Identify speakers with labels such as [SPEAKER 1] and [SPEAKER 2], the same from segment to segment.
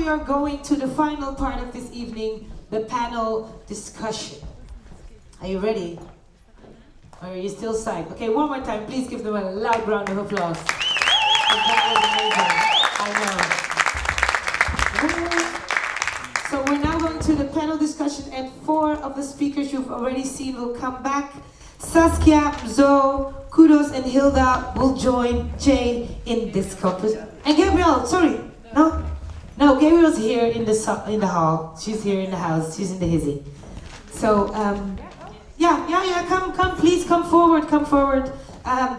[SPEAKER 1] we are going to the final part of this evening, the panel discussion. Are you ready? Or are you still psyched? Okay, one more time. Please give them a loud round of applause. That was amazing. I know. So we're now going to the panel discussion, and 4 of the speakers you've already seen will come back. Saskia, Zo, Kudos, and Hilda will join Jay in this competition. And Gabrielle, sorry, no, Gabrielle's here in the hall. She's here in the house. She's in the hizzy. So yeah, come, please come forward.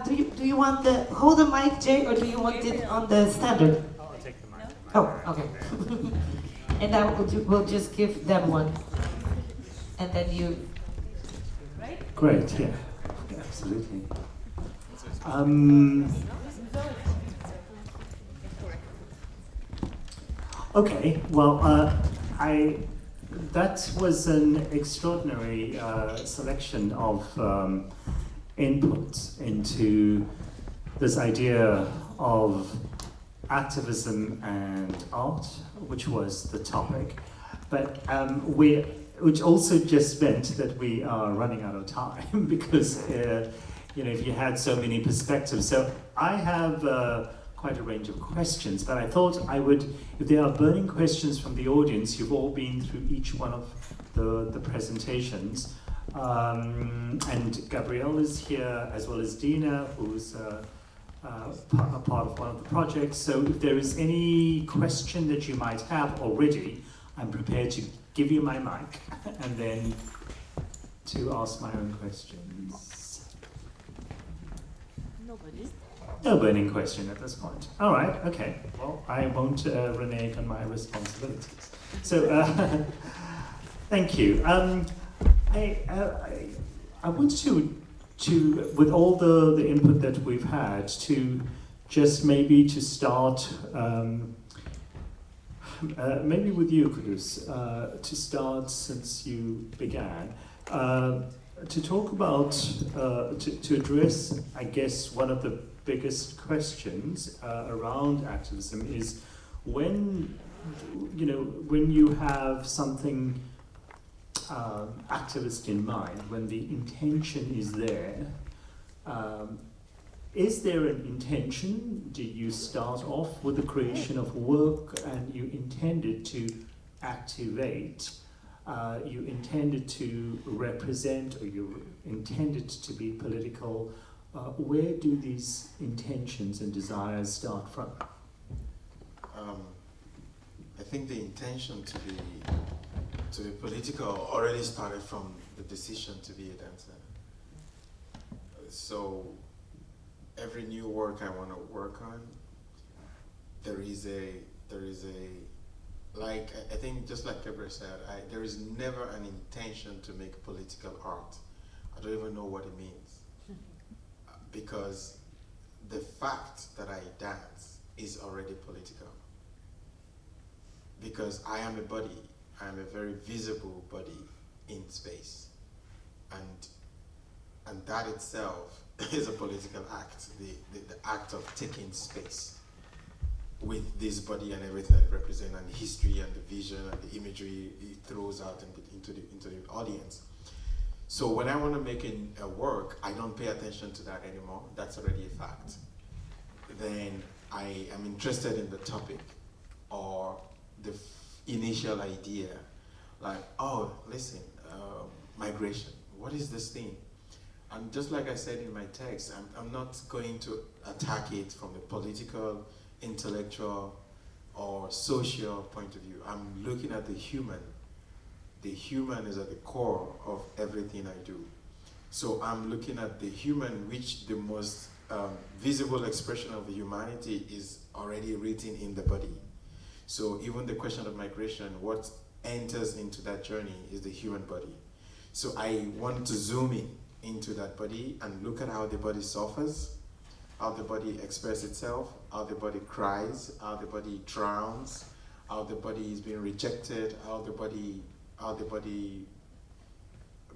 [SPEAKER 1] Do you want the hold the mic, Jay, or do you want it on the standard?
[SPEAKER 2] I'll take the mic.
[SPEAKER 1] Oh, okay. And I will just give them one, and then you.
[SPEAKER 3] Great, yeah, absolutely. Okay, well, that was an extraordinary selection of input into this idea of activism and art, which was the topic, but which also just meant that we are running out of time because if you had so many perspectives. So I have quite a range of questions, but I thought I would, if there are burning questions from the audience, you've all been through each one of the presentations, and Gabrielle is here, as well as Dina, who's a part of one of the projects. So if there is any question that you might have already, I'm prepared to give you my mic and then to ask my own questions. No burning question at this point. All right, okay. Well, I won't renege on my responsibilities. So, thank you. I want to, with all the input that we've had, to just maybe to start, maybe with you, Kudus, to start since you began, to talk about, to address, I guess, one of the biggest questions around activism is when you have something activist in mind, when the intention is there, is there an intention? Did you start off with the creation of work and you intended to activate, you intended to represent, or you intended to be political? Where do these intentions and desires start from?
[SPEAKER 4] I think the intention to be political already started from the decision to be a dancer. So every new work I want to work on, there is a like, I think just like Gabriel said, there is never an intention to make political art. I don't even know what it means. Because the fact that I dance is already political. Because I am a body, I am a very visible body in space. And that itself is a political act, the act of taking space with this body and everything that it represents, and the history and the vision and the imagery it throws out into the audience. So when I want to make a work, I don't pay attention to that anymore. That's already a fact. Then I am interested in the topic or the initial idea. Like, oh, listen, migration. What is this thing? And just like I said in my text, I'm not going to attack it from the political, intellectual, or social point of view. I'm looking at the human. The human is at the core of everything I do. So I'm looking at the human, which the most visible expression of the humanity is already written in the body. So even the question of migration, what enters into that journey is the human body. So I want to zoom into that body and look at how the body suffers, how the body expresses itself, how the body cries, how the body drowns, how the body is being rejected, how the body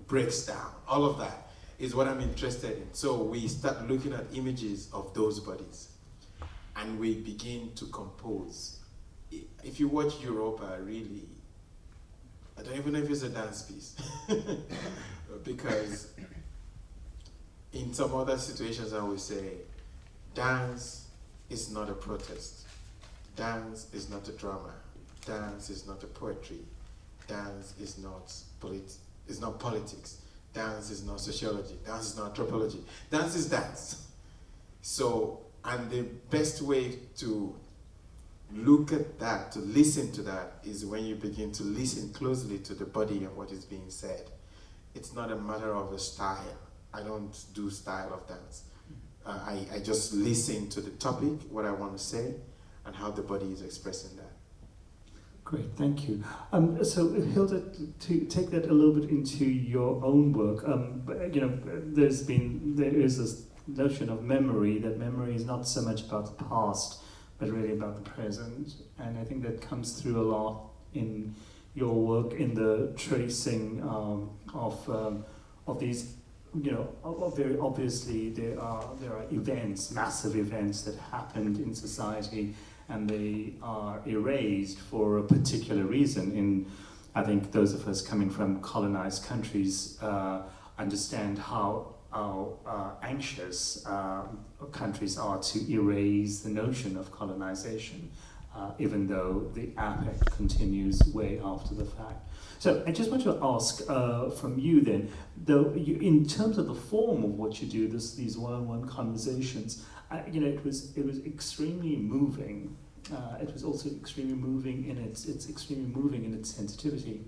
[SPEAKER 4] breaks down. All of that is what I'm interested in. So we start looking at images of those bodies and we begin to compose if you watch Europa, really, I don't even know if it's a dance piece. Because in some other situations I would say, dance is not a protest. Dance is not a drama. Dance is not a poetry. Dance is not politics. Dance is not sociology. Dance is not anthropology. Dance is dance. So, and the best way to look at that, to listen to that, is when you begin to listen closely to the body and what is being said. It's not a matter of a style. I don't do style of dance. I just listen to the topic, what I want to say, and how the body is expressing that.
[SPEAKER 3] Great, thank you. So Hilda, to take that a little bit into your own work, there is this notion of memory, that memory is not so much about the past, but really about the present. And I think that comes through a lot in your work in the tracing of these, very obviously there are events, massive events that happened in society, and they are erased for a particular reason. I think those of us coming from colonized countries understand how anxious countries are to erase the notion of colonization, even though the epic continues way after the fact. So I just want to ask from you then, in terms of the form of what you do, these one-on-one conversations, it was extremely moving. It was also extremely moving in its extremely moving in its sensitivity.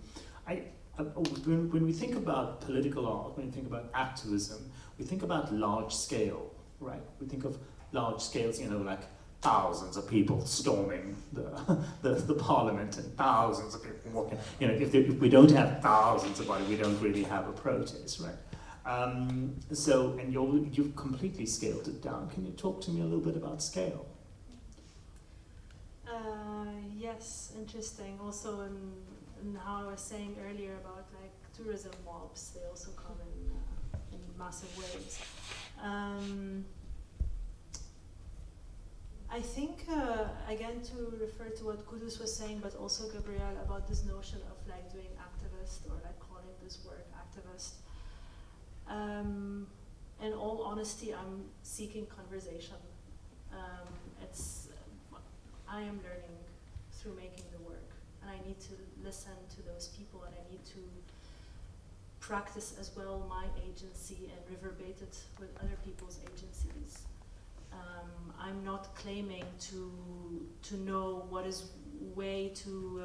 [SPEAKER 3] When we think about political art, when we think about activism, we think about large scale, right? We think of large scales, like thousands of people storming the parliament and thousands of people walking. If we don't have thousands of body, we don't really have a protest, right? And you've completely scaled it down. Can you talk to me a little bit about scale?
[SPEAKER 2] Yes, interesting. Also in how I was saying earlier about like tourism mobs, they also come in massive ways. I think, again, to refer to what Kudus was saying, but also Gabrielle, about this notion of like doing activist, or like calling this work activist. In all honesty, I'm seeking conversation. I am learning through making the work, and I need to listen to those people, and I need to practice as well my agency and reverberate it with other people's agencies. I'm not claiming to know what is way to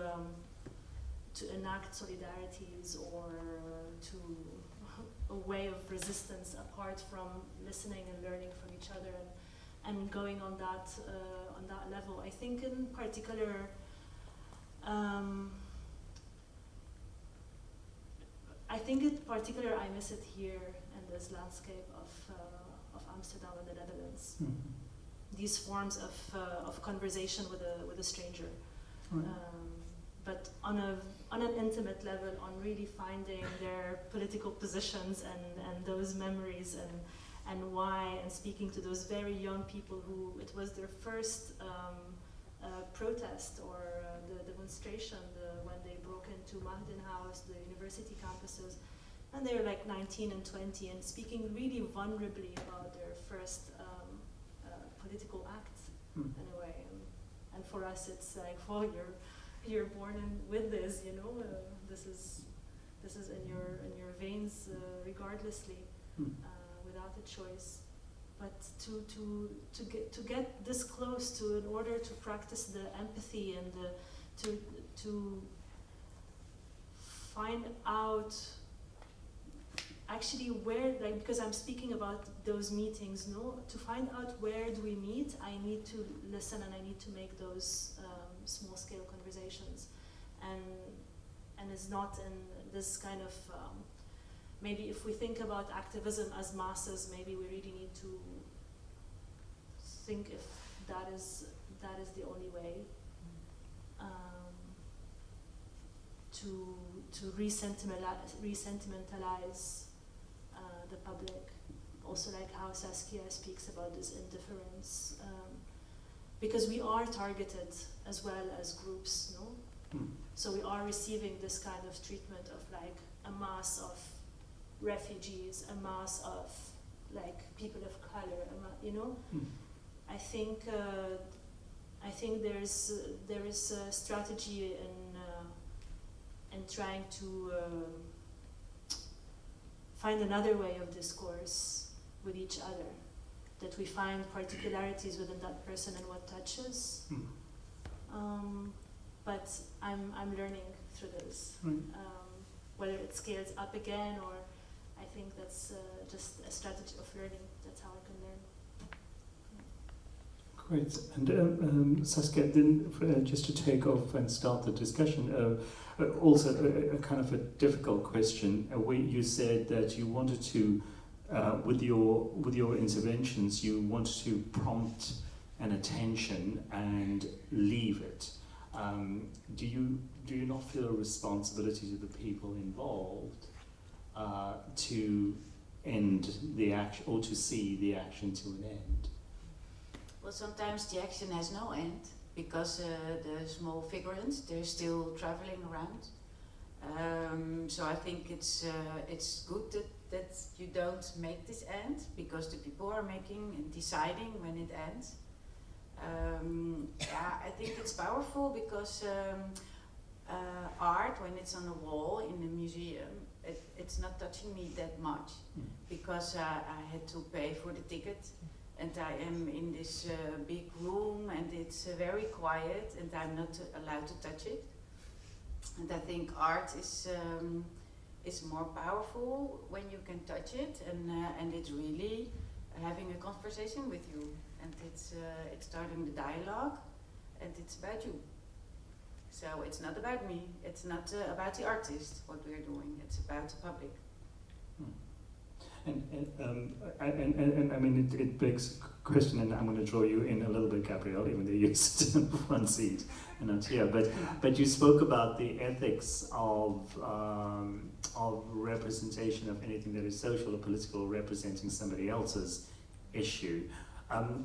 [SPEAKER 2] enact solidarities, or to a way of resistance apart from listening and learning from each other and going on that level. I think in particular, I miss it here in this landscape of Amsterdam and the Netherlands.
[SPEAKER 3] Mm-hmm.
[SPEAKER 2] These forms of conversation with a stranger,
[SPEAKER 3] right.
[SPEAKER 2] But on an intimate level, on really finding their political positions and those memories and why, and speaking to those very young people who it was their first protest or the demonstration when they broke into Mahdin House, the university campuses, and they were like 19 and 20, and speaking really vulnerably about their first political act in a way. And for us, it's like, well, you're born with this, this is in your veins, regardlessly. Without a choice, but to get this close to, in order to practice the empathy and to find out actually where, like, because I'm speaking about those meetings, to find out where do we meet, I need to listen and I need to make those small scale conversations, and it's not in this kind of maybe if we think about activism as masses, maybe we really need to think if that is the only way to re-sentimentalize the public. Also, like how Saskia speaks about this indifference. because we are targeted as well as groups, no? So we are receiving this kind of treatment of like a mass of refugees, a mass of like people of color, you know? I think there is a strategy in trying to find another way of discourse with each other, that we find particularities within that person and what touches. But I'm learning through this. Whether it scales up again, or I think that's just a strategy of learning. That's how I can learn.
[SPEAKER 3] Great. And Saskia, then just to take off and start the discussion, also a kind of a difficult question. You said that you wanted to, with your interventions, you wanted to prompt an attention and leave it. Do you not feel a responsibility to the people involved to end the action, or to see the action to an end?
[SPEAKER 5] Well, sometimes the action has no end, because the small figurants, they're still traveling around. So I think it's good that you don't make this end, because the people are making and deciding when it ends. Yeah, I think it's powerful because art, when it's on a wall in a museum, it's not touching me that much, because I had to pay for the ticket, and I am in this big room, and it's very quiet, and I'm not allowed to touch it. And I think art is more powerful when you can touch it, and it's really having a conversation with you, and it's starting the dialogue, and it's about you. So it's not about me, it's not about the artist, what we're doing, it's about the public.
[SPEAKER 3] And I mean, it begs a question, and I'm going to draw you in a little bit, Gabrielle, even though you sit in the front seat and not here. But you spoke about the ethics of representation of anything that is social or political, representing somebody else's issue. And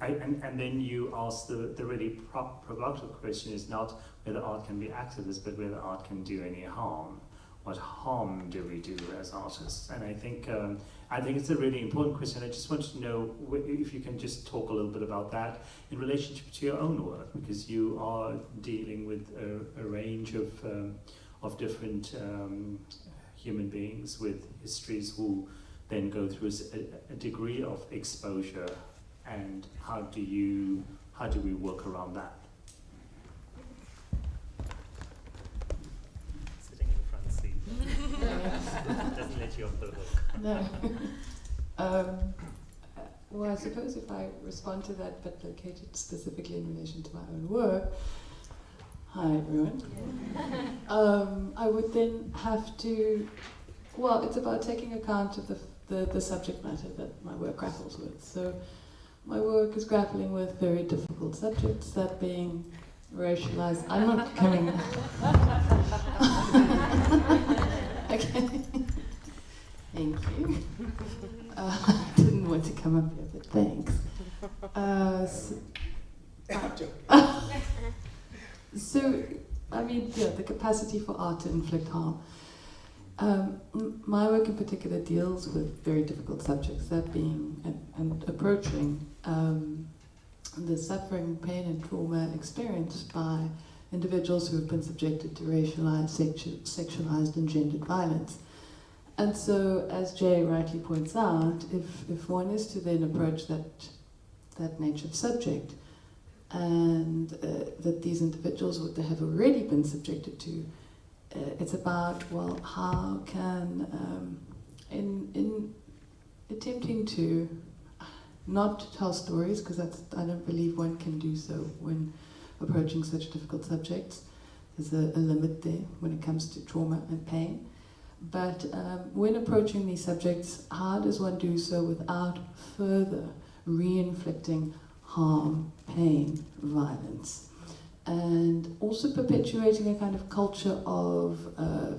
[SPEAKER 3] then you asked the really provocative question is not whether art can be activist, but whether art can do any harm. What harm do we do as artists? And I think it's a really important question. I just wanted to know if you can just talk a little bit about that in relationship to your own work, because you are dealing with a range of different human beings with histories who then go through a degree of exposure. And how do we work around that?
[SPEAKER 6] Sitting in the front seat doesn't let you off the hook.
[SPEAKER 7] No. Well, I suppose if I respond to that, but located specifically in relation to my own work, hi everyone, I would then have to, well, it's about taking account of the subject matter that my work grapples with. So my work is grappling with very difficult subjects, that being racialized. I'm not coming. Okay. Thank you. Didn't want to come up here, but thanks. So, I mean, yeah, the capacity for art to inflict harm. My work in particular deals with very difficult subjects, that being and approaching the suffering, pain and trauma experienced by individuals who have been subjected to racialized, sexualized and gendered violence. And so, as Jay rightly points out, if one is to then approach that nature of subject, and that these individuals, what they have already been subjected to, it's about, well, how can, in attempting to not tell stories, because I don't believe one can do so when approaching such difficult subjects. There's a limit there when it comes to trauma and pain. But when approaching these subjects, how does one do so without further re-inflicting harm, pain, violence? And also perpetuating a kind of culture of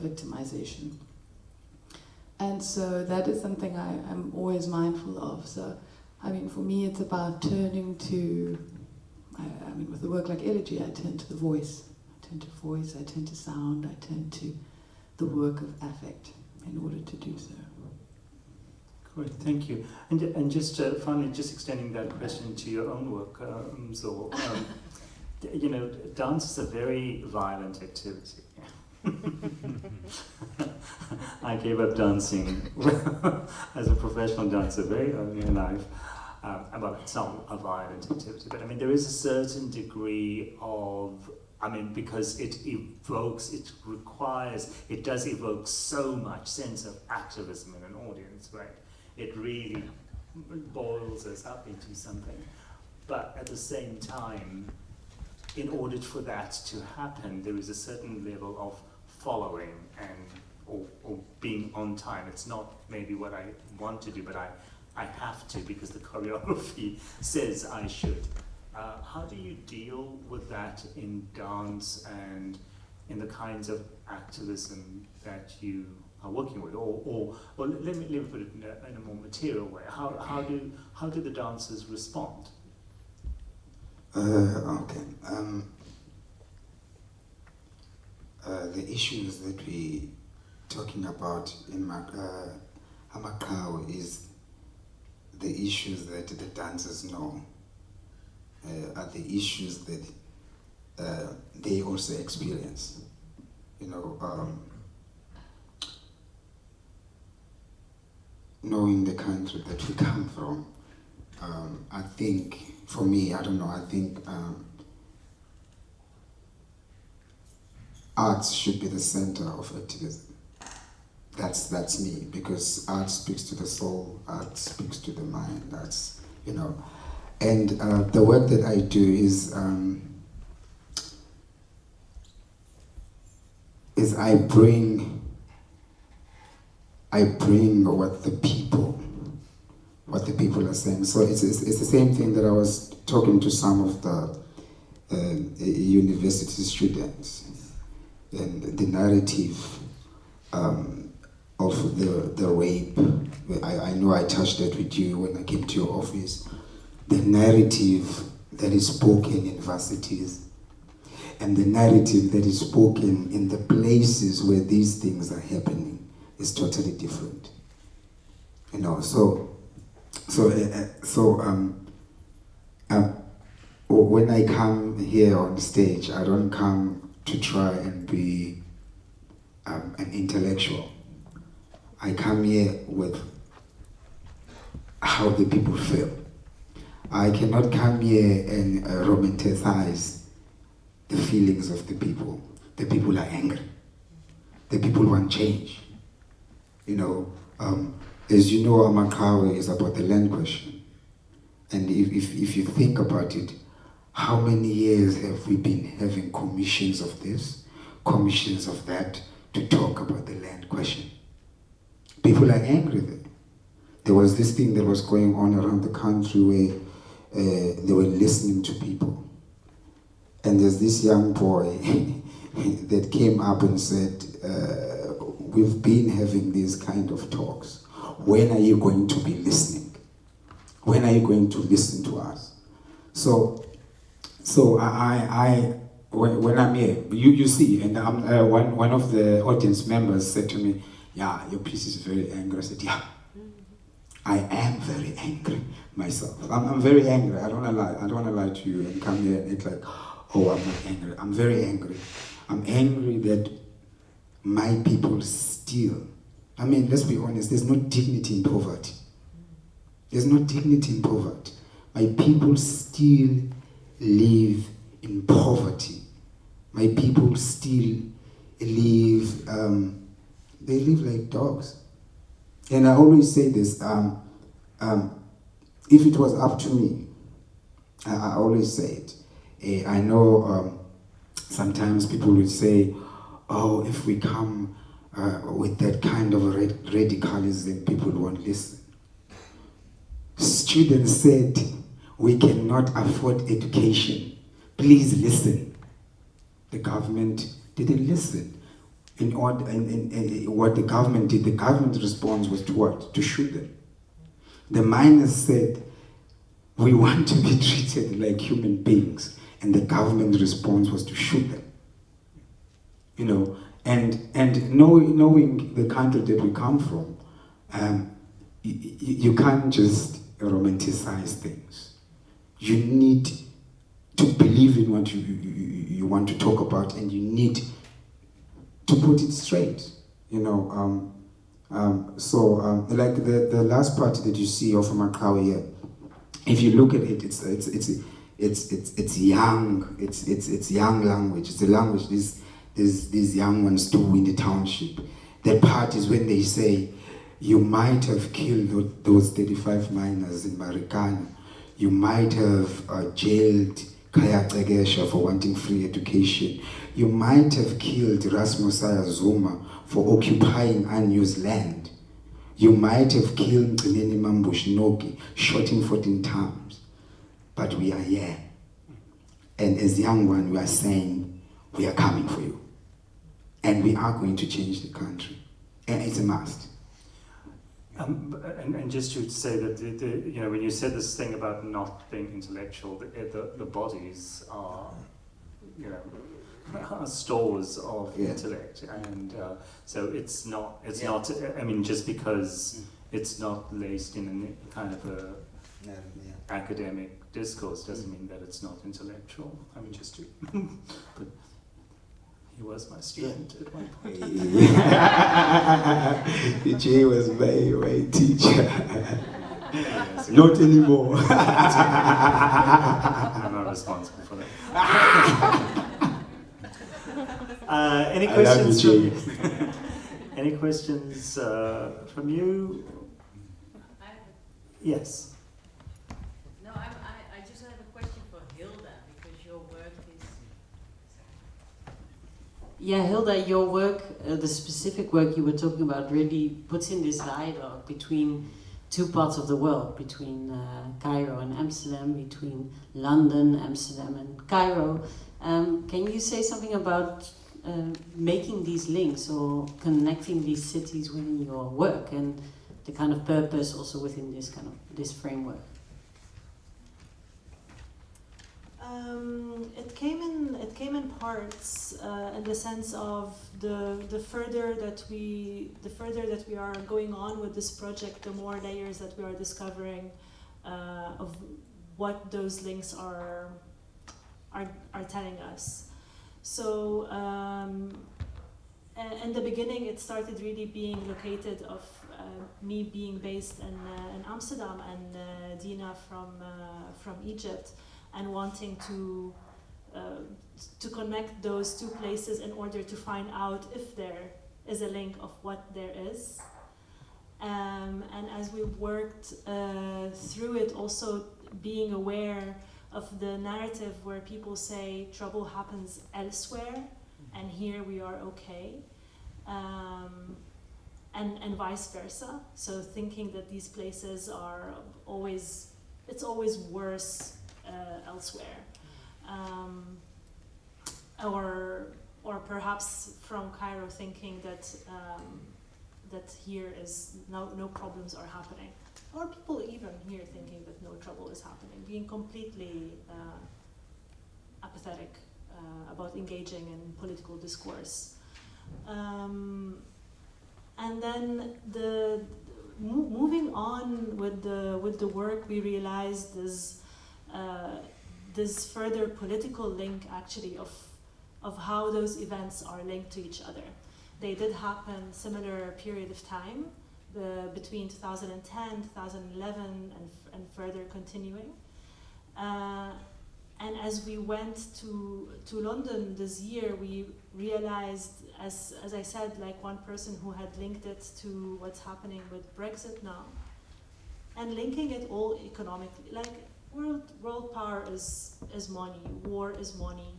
[SPEAKER 7] victimization. And so that is something I'm always mindful of. So, I mean, for me it's about turning to, I mean, with a work like Elegy, I turn to the voice. I turn to voice, I turn to sound, I turn to the work of affect in order to do so.
[SPEAKER 3] Great, thank you. And just finally, just extending that question to your own work, Zol. You know, dance is a very violent activity. I gave up dancing as a professional dancer very early in life. Well, it's not a violent activity, but I mean, there is a certain degree of, I mean, because it evokes, it requires, it does evoke so much sense of activism in an audience, right? It really boils us up into something. But at the same time, in order for that to happen, there is a certain level of following and or being on time. It's not maybe what I want to do, but I have to because the choreography says I should. How do you deal with that in dance and in the kinds of activism that you are working with? Or let me put it in a more material way. How do the dancers respond?
[SPEAKER 8] Okay. The issues that we talking about in Amakau is the issues that the dancers know, are the issues that they also experience. You know, knowing the country that we come from, I think, for me, I don't know, I think arts should be the center of activism. That's me, because art speaks to the soul, art speaks to the mind, that's, you know. And the work that I do is I bring what the people are saying. So it's the same thing that I was talking to some of the university students, and the narrative of the rape. I know I touched that with you when I came to your office. The narrative that is spoken in varsities and the narrative that is spoken in the places where these things are happening is totally different. You know, when I come here on stage, I don't come to try and be an intellectual. I come here with how the people feel. I cannot come here and romanticize the feelings of the people. The people are angry. The people want change. You know, as you know, Amakawe is about the land question. And if you think about it, how many years have we been having commissions of this, commissions of that, to talk about the land question? People are angry there. There was this thing that was going on around the country where they were listening to people. And there's this young boy that came up and said, we've been having these kind of talks. When are you going to be listening? When are you going to listen to us? So when I'm here, you see, and one of the audience members said to me, yeah, your piece is very angry. I said, yeah, I am very angry myself. I'm very angry. I don't want to lie. I don't want to lie to you and come here and it's like, oh, I'm not angry. I'm very angry. I'm angry that my people still, I mean, let's be honest, there's no dignity in poverty. There's no dignity in poverty. My people still live in poverty. My people still live, they live like dogs. And I always say this, if it was up to me, I always say it. I know sometimes people would say, oh, if we come with that kind of radicalism, people won't listen. Students said, we cannot afford education. Please listen. The government didn't listen. What the government did, the government's response was to what? To shoot them. The miners said, we want to be treated like human beings. and the government response was to shoot them. You know, and knowing the country that we come from, you can't just romanticize things. You need to believe in what you want to talk about, and you need to put it straight. You know, like the last part that you see of Makawi here, if you look at it, it's young. It's young language. It's a language these young ones do in the township. That part is when they say, you might have killed those 35 miners in Marikana. You might have jailed Kaya Tegesha for wanting free education. You might have killed Rasmus Zuma for occupying unused land. You might have killed Nene Mambush Nogi, shot him 14 times. But we are here. And as young one, we are saying, we are coming for you. And we are going to change the country. And it's a must.
[SPEAKER 3] And just to say that you know, when you said this thing about not being intellectual, the bodies are, you know, are stores of intellect, and so it's not. I mean, just because it's not laced in a kind of a academic discourse doesn't mean that it's not intellectual. I mean, just to. But he was my student at one point.
[SPEAKER 8] Jay was my teacher. Not anymore.
[SPEAKER 3] I'm not responsible for that. Any questions?
[SPEAKER 8] I love you, Jay.
[SPEAKER 3] Any questions from you? Yes.
[SPEAKER 9] No, I just have a question for Hilda, because your work is...
[SPEAKER 10] Yeah, Hilda, your work, the specific work you were talking about, really puts in this dialogue between two parts of the world, between Cairo and Amsterdam, between London, Amsterdam and Cairo. Can you say something about making these links or connecting these cities within your work and the kind of purpose also within this framework?
[SPEAKER 2] It came in parts, in the sense of the further that we are going on with this project, the more layers that we are discovering of what those links are telling us. So in the beginning, it started really being located of me being based in Amsterdam and Dina from Egypt, and wanting to connect those two places in order to find out if there is a link of what there is. And as we worked through it, also being aware of the narrative where people say trouble happens elsewhere and here we are okay, and vice versa. So thinking that these places are always worse elsewhere, or perhaps from Cairo thinking that that here is no problems are happening, or people even here thinking that no trouble is happening, being completely apathetic about engaging in political discourse. And then moving on with the work, we realized this further political link actually of how those events are linked to each other. They did happen similar period of time between 2010, 2011, and further continuing. And as we went to London this year, we realized, as I said, like one person who had linked it to what's happening with Brexit now, and linking it all economically, like world power is money, war is money,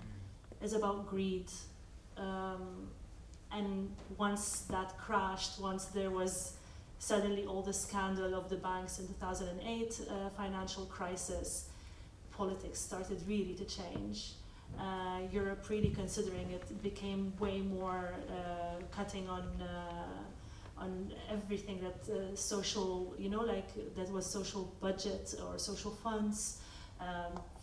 [SPEAKER 2] is about greed. And once that crashed, once there was suddenly all the scandal of the banks in 2008 financial crisis, politics started really to change. Europe really considering it became way more cutting on everything that social, like that was social budget or social funds,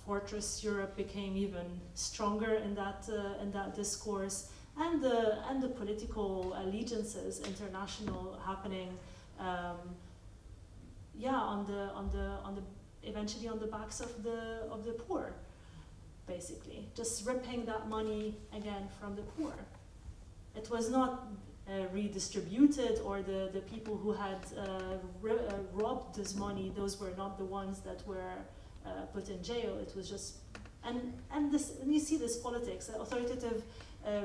[SPEAKER 2] fortress Europe became even stronger in that discourse, and the political allegiances, international, happening, eventually on the backs of the poor, basically, just ripping that money again from the poor. It was not redistributed, or the people who had robbed this money, those were not the ones that were put in jail. It was just, and you see this politics, the authoritative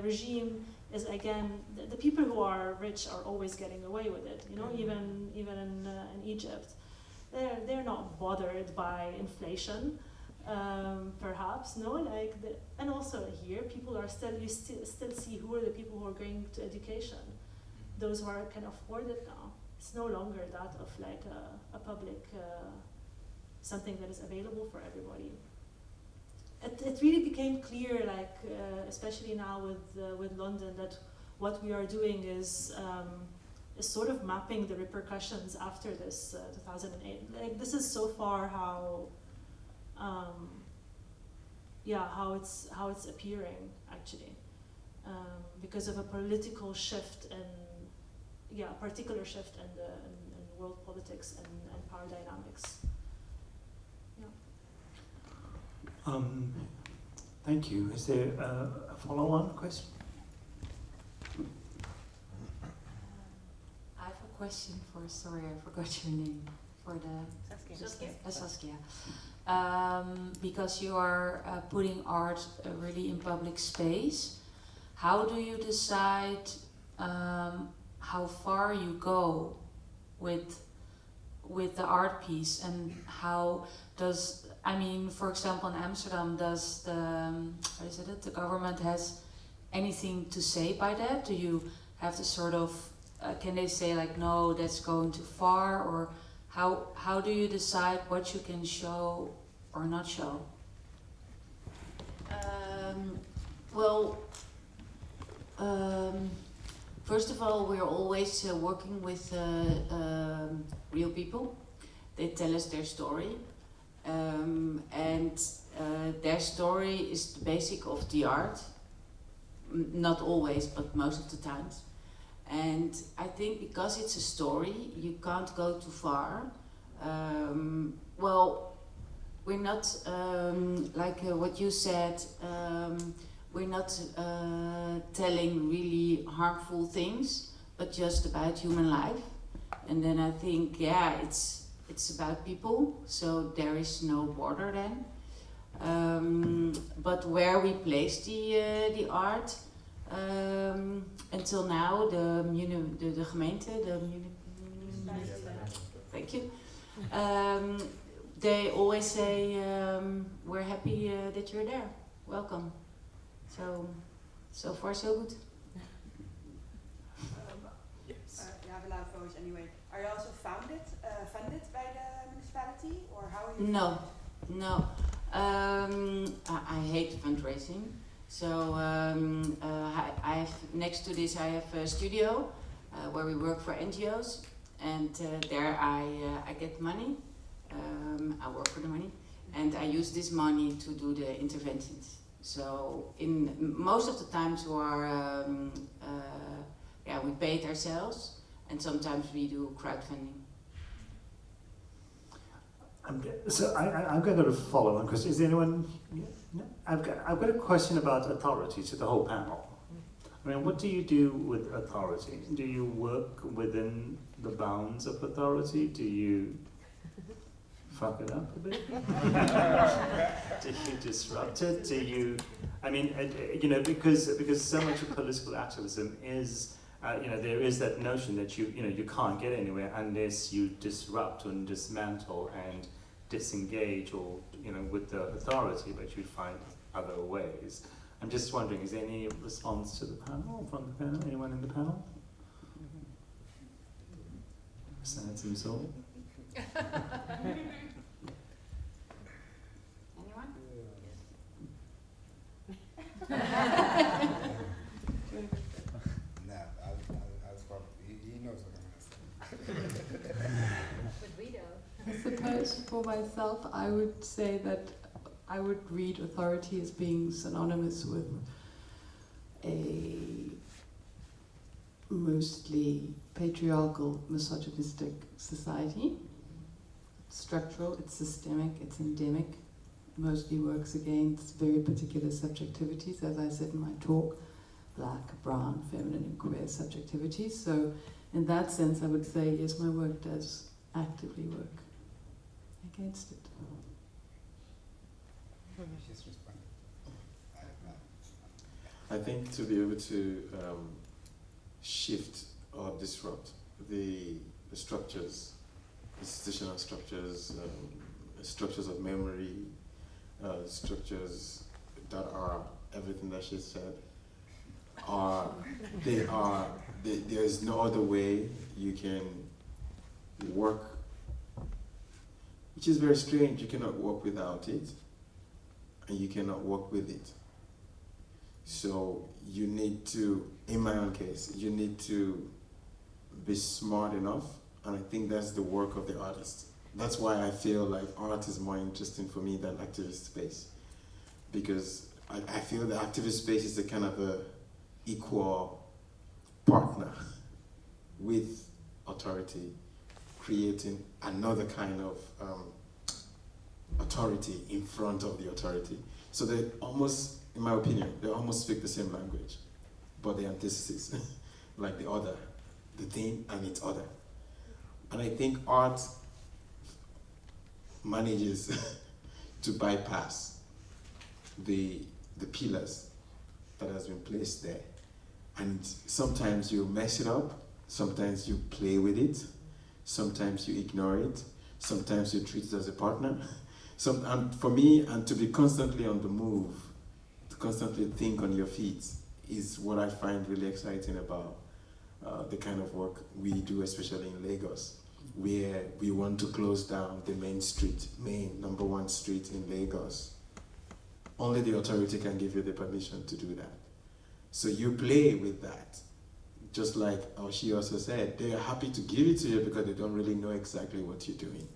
[SPEAKER 2] regime is again, the people who are rich are always getting away with it, you know, even in Egypt. They're not bothered by inflation, perhaps, no, like, and also here, people are you still see who are the people who are going to education. Those who can afford it now. It's no longer that of like a public, something that is available for everybody. It really became clear, like, especially now with London, that what we are doing is sort of mapping the repercussions after this 2008. Like, this is so far how it's appearing, actually, because of a political shift and a particular shift in world politics and power dynamics.
[SPEAKER 3] Thank you. Is there a follow-on question?
[SPEAKER 11] I have a question for, sorry, I forgot your name, for the Saskia. Because you are putting art really in public space, how do you decide how far you go with the art piece, and how does, I mean, for example, in Amsterdam, does the government has anything to say by that? Do you have to sort of, can they say like, no, that's going too far, or how do you decide what you can show or not show?
[SPEAKER 5] First of all, we're always working with real people. They tell us their story, and their story is the basic of the art. Not always, but most of the times. And I think because it's a story, you can't go too far. We're not, like what you said, we're not telling really harmful things, but just about human life. And then I think, it's about people, so there is no border then. But where we place the art, until now, the gemeente, thank you. They always say, we're happy that you're there, welcome. So far so good.
[SPEAKER 12] You have a loud voice anyway. Are you also funded by the municipality, or how are you?
[SPEAKER 5] No. I hate fundraising. So I have, next to this, I have a studio where we work for NGOs, and there I get money. I work for the money, and I use this money to do the interventions. So in most of the times we pay it ourselves, and sometimes we do crowdfunding.
[SPEAKER 3] So I've got a follow-on question. Is there anyone? No? I've got a question about authority to the whole panel. I mean, what do you do with authority? Do you work within the bounds of authority? Do you fuck it up a bit? Do you disrupt it? Do you? I mean, because so much of political activism is. There is that notion that you can't get anywhere unless you disrupt and dismantle and disengage, or with the authority, but you find other ways. I'm just wondering, is there any response to the panel, from the panel? Anyone in the panel? Besides himself?
[SPEAKER 5] Anyone?
[SPEAKER 7] I suppose for myself, I would say that I would read authority as being synonymous with a mostly patriarchal, misogynistic society. It's structural, it's systemic, it's endemic, mostly works against very particular subjectivities, as I said in my talk, black, brown, feminine and queer subjectivities. So in that sense I would say yes, my work does actively work against it.
[SPEAKER 4] I think to be able to shift or disrupt the structures, institutional structures, structures of memory, structures that are everything that she said, there is no other way you can work, which is very strange. You cannot work without it, and you cannot work with it. So you need to, in my own case, you need to be smart enough, and I think that's the work of the artist. That's why I feel like art is more interesting for me than activist space, because I feel the activist space is a kind of a equal partner with authority, creating another kind of authority in front of the authority. So they almost, in my opinion, they almost speak the same language, but the antithesis, like the other, the thing and its other. And I think art manages to bypass the pillars that has been placed there. And sometimes you mess it up, sometimes you play with it, sometimes you ignore it, sometimes you treat it as a partner. And for me, and to be constantly on the move, to constantly think on your feet, is what I find really exciting about the kind of work we do, especially in Lagos, where we want to close down the main number one street in Lagos. Only the authority can give you the permission to do that. So you play with that. Just like she also said, they are happy to give it to you because they don't really know exactly what you're doing.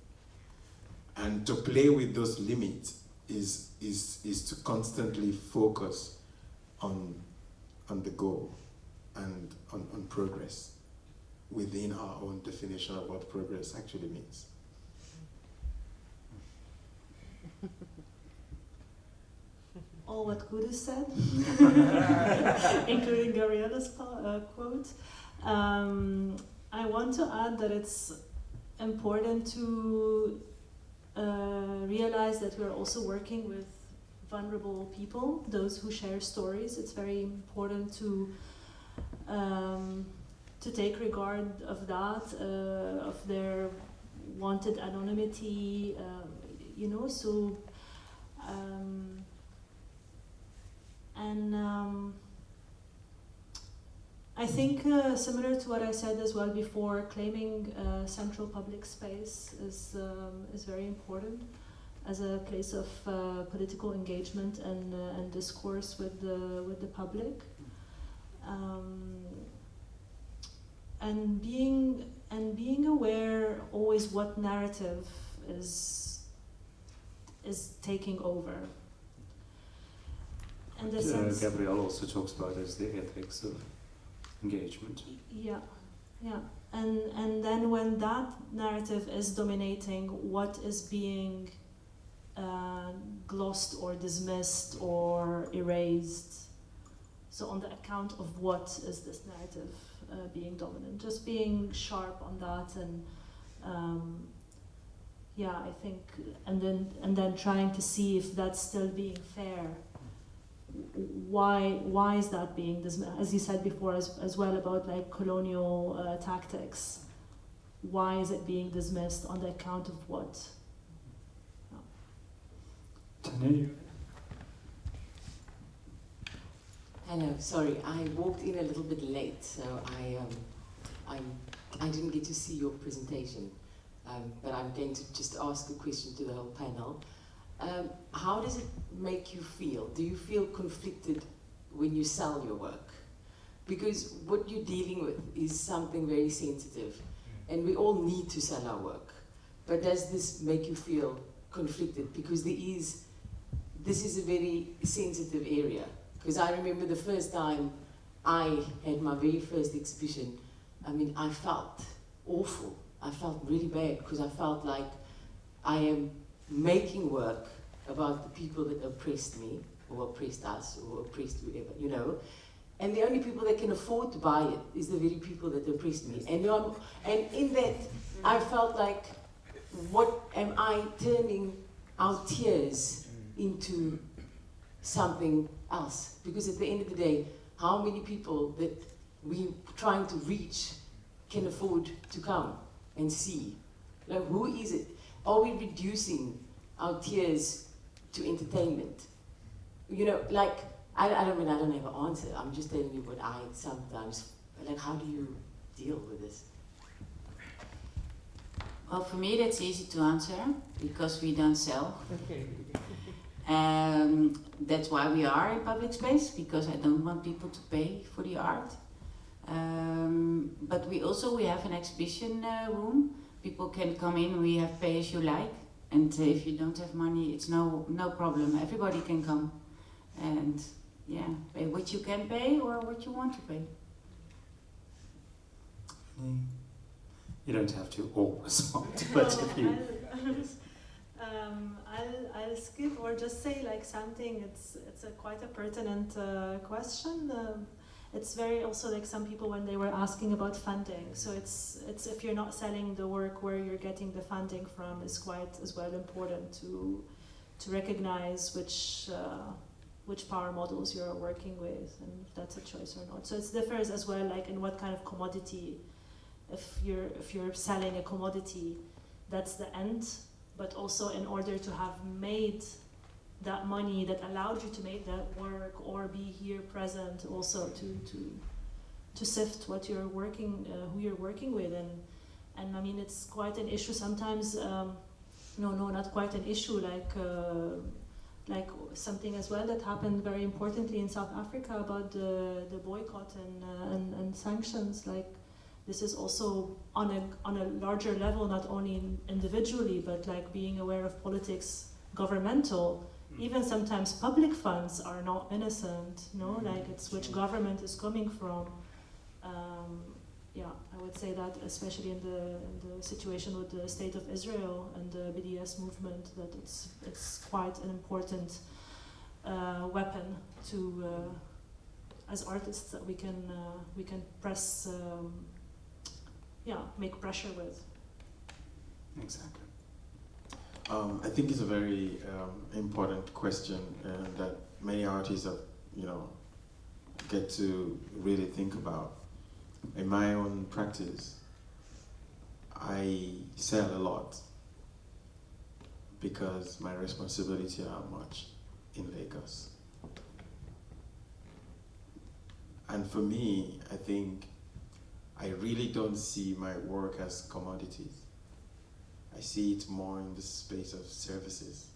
[SPEAKER 4] And to play with those limits is to constantly focus on the goal and on progress within our own definition of what progress actually means.
[SPEAKER 2] All what Kudu said, including Gabriella's quote. I want to add that it's important to realize that we're also working with vulnerable people, those who share stories. It's very important to take regard of that, of their wanted anonymity, so. I think similar to what I said as well before, claiming central public space is very important as a place of political engagement and discourse with the public, and being aware always what narrative is taking over. And
[SPEAKER 3] Gabrielle also talks about as the ethics of engagement.
[SPEAKER 2] Yeah. And then when that narrative is dominating, what is being glossed or dismissed or erased? So on the account of what is this narrative being dominant? Just being sharp on that, and I think, and then trying to see if that's still being fair. Why is that being dismissed? As you said before as well about like colonial tactics. Why is it being dismissed on the account of what?
[SPEAKER 13] Hello, sorry, I walked in a little bit late, so I didn't get to see your presentation, but I'm going to just ask a question to the whole panel. How does it make you feel? Do you feel conflicted when you sell your work? Because what you're dealing with is something very sensitive, and we all need to sell our work. But does this make you feel conflicted? Because there is this is a very sensitive area. Because I remember the first time I had my very first exhibition, I mean, I felt awful. I felt really bad because I felt like I am making work about the people that oppressed me, or oppressed us, or oppressed whoever, you know. And the only people that can afford to buy it is the very people that oppressed me. And in that, I felt like, what am I turning our tears into something else? Because at the end of the day, how many people that we're trying to reach can afford to come and see? Like, who is it? Are we reducing our tears to entertainment? You know, like, I don't have an answer. I'm just telling you what I sometimes, like, how do you deal with this?
[SPEAKER 11] Well, for me that's easy to answer because we don't sell. That's why we are in public space, because I don't want people to pay for the art. But we have an exhibition room. People can come in, we have pay as you like. And if you don't have money, it's no problem. Everybody can come. And yeah, pay what you can pay or what you want to pay.
[SPEAKER 3] You don't have to all respond, but if you...
[SPEAKER 2] I'll skip or just say like something. It's quite a pertinent question. It's very also like some people when they were asking about funding. So it's if you're not selling the work, where you're getting the funding from is quite as well important to recognize which power models you're working with and if that's a choice or not. So it differs as well, like in what kind of commodity. If you're selling a commodity, that's the end. But also in order to have made that money that allowed you to make that work or be here present, also to sift what you're working, who you're working with, and I mean it's quite an issue sometimes. No, not quite an issue. Like something as well that happened very importantly in South Africa about the boycott and sanctions. Like this is also on a larger level, not only individually, but like being aware of politics, governmental. Even sometimes public funds are not innocent, no? Like it's which government is coming from. Yeah, I would say that especially in the situation with the state of Israel and the BDS movement, that it's quite an important weapon to as artists that we can press. Make pressure with.
[SPEAKER 3] Exactly.
[SPEAKER 4] I think it's a very important question that many artists have, get to really think about. In my own practice, I sell a lot because my responsibilities are much in Lagos. And for me, I think I really don't see my work as commodities. I see it more in the space of services.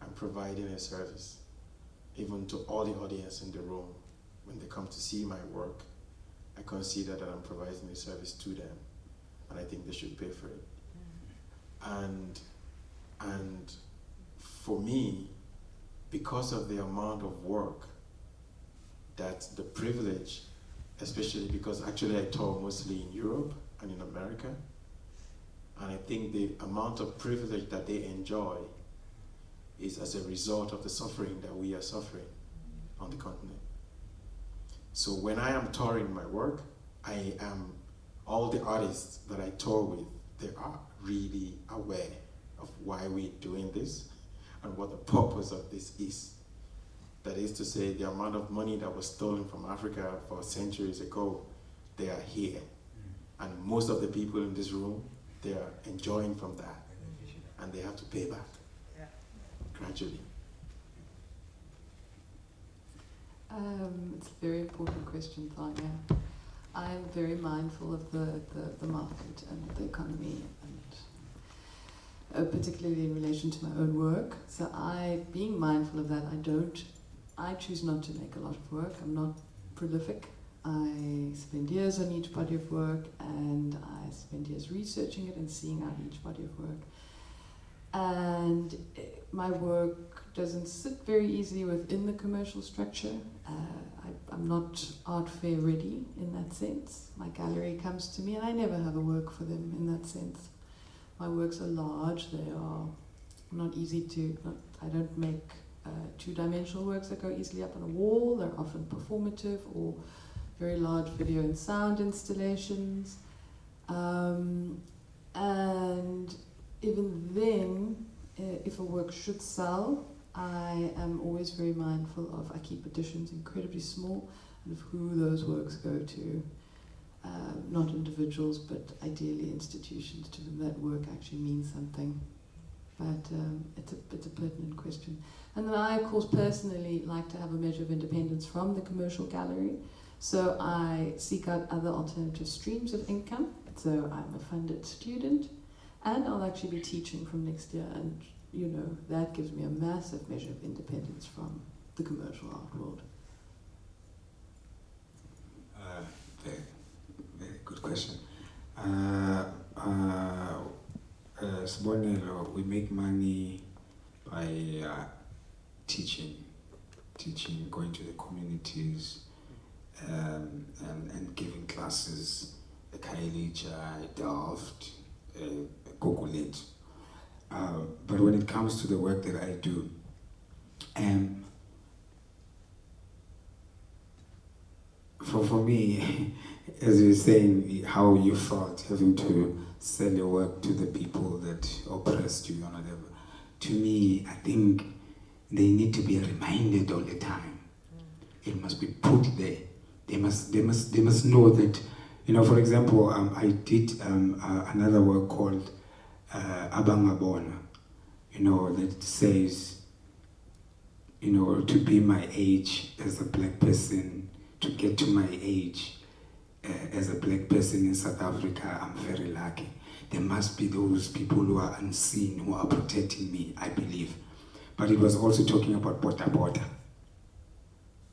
[SPEAKER 4] I'm providing a service, even to all the audience in the room. When they come to see my work, I consider that I'm providing a service to them, and I think they should pay for it. And for me, because of the amount of work, that the privilege, especially because actually I tour mostly in Europe and in America, and I think the amount of privilege that they enjoy is as a result of the suffering that we are suffering on the continent. So when I am touring my work, all the artists that I tour with, they are really aware of why we're doing this and what the purpose of this is. That is to say, the amount of money that was stolen from Africa for centuries ago, they are here. And most of the people in this room, they are enjoying from that. And they have to pay back gradually.
[SPEAKER 7] It's a very important question, Tanya. I'm very mindful of the market and the economy, and particularly in relation to my own work. So being mindful of that, I choose not to make a lot of work. I'm not prolific. I spend years on each body of work, and I spend years researching it and seeing out each body of work. and my work doesn't sit very easily within the commercial structure. I'm not art fair ready in that sense. My gallery comes to me and I never have a work for them in that sense. My works are large, they are not easy to, I don't make two-dimensional works that go easily up on a wall. They're often performative or very large video and sound installations. And even then, if a work should sell, I am always very mindful of, I keep editions incredibly small, and of who those works go to. Not individuals, but ideally institutions to whom that work actually means something. But it's a pertinent question. And then I, of course, personally like to have a measure of independence from the commercial gallery. So I seek out other alternative streams of income. So I'm a funded student, and I'll actually be teaching from next year. And, you know, that gives me a massive measure of independence from the commercial art world.
[SPEAKER 8] Very good question. Sbonelo, we make money by teaching, going to the communities, and giving classes, Kailija, Delft, Gokulet. But when it comes to the work that I do, for me, as you were saying, how you felt having to sell your work to the people that oppressed you or whatever, to me, I think they need to be reminded all the time. It must be put there. They must know that, you know, for example, I did another work called Abangabona, you know, that says, you know, to be my age as a black person, to get to my age as a black person in South Africa, I'm very lucky. There must be those people who are unseen, who are protecting me, I believe. But it was also talking about bota,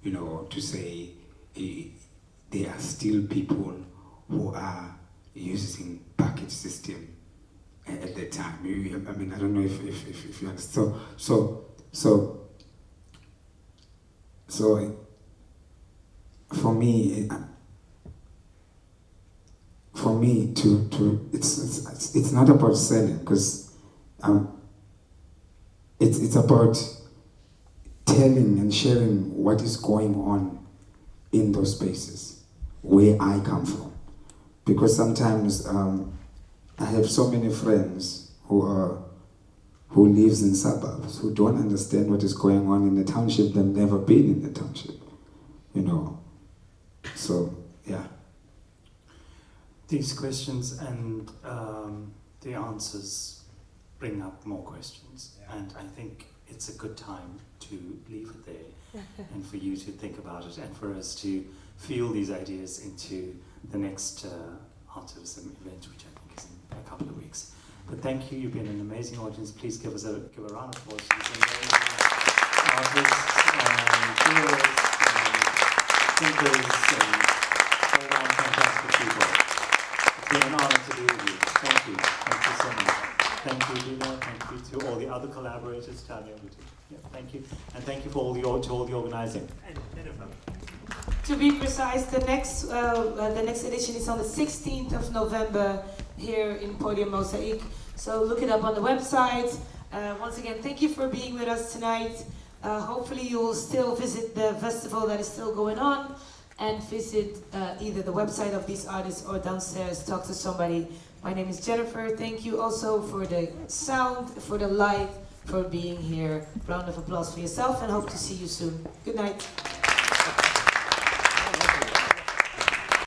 [SPEAKER 8] you know, to say there are still people who are using package system at the time. I mean, I don't know if you understand. So for me, it's not about selling, because it's about telling and sharing what is going on in those spaces where I come from. Because sometimes I have so many friends who lives in suburbs, who don't understand what is going on in the township. They've never been in the township, you know. So, yeah.
[SPEAKER 3] These questions and the answers bring up more questions, and I think it's a good time to leave it there and for you to think about it, and for us to feel these ideas into the next Artivism event, which I think is in a couple of weeks. But thank you, you've been an amazing audience. Please give a round of applause to these amazing artists and heroes and thinkers and all-round fantastic people. It's been an honor to be with you. Thank you. Thank you so much. Thank you, Lina. Thank you to all the other collaborators, Tanya. Yeah, thank you. And thank you for all the organizing.
[SPEAKER 6] And Jennifer.
[SPEAKER 1] To be precise, the next edition is on the 16th of November here in Podium Mozaïek. So look it up on the website. Once again, thank you for being with us tonight. Hopefully you will still visit the festival that is still going on, and visit either the website of these artists or downstairs, talk to somebody. My name is Jennifer. Thank you also for the sound, for the light, for being here. Round of applause for yourself, and hope to see you soon. Good night.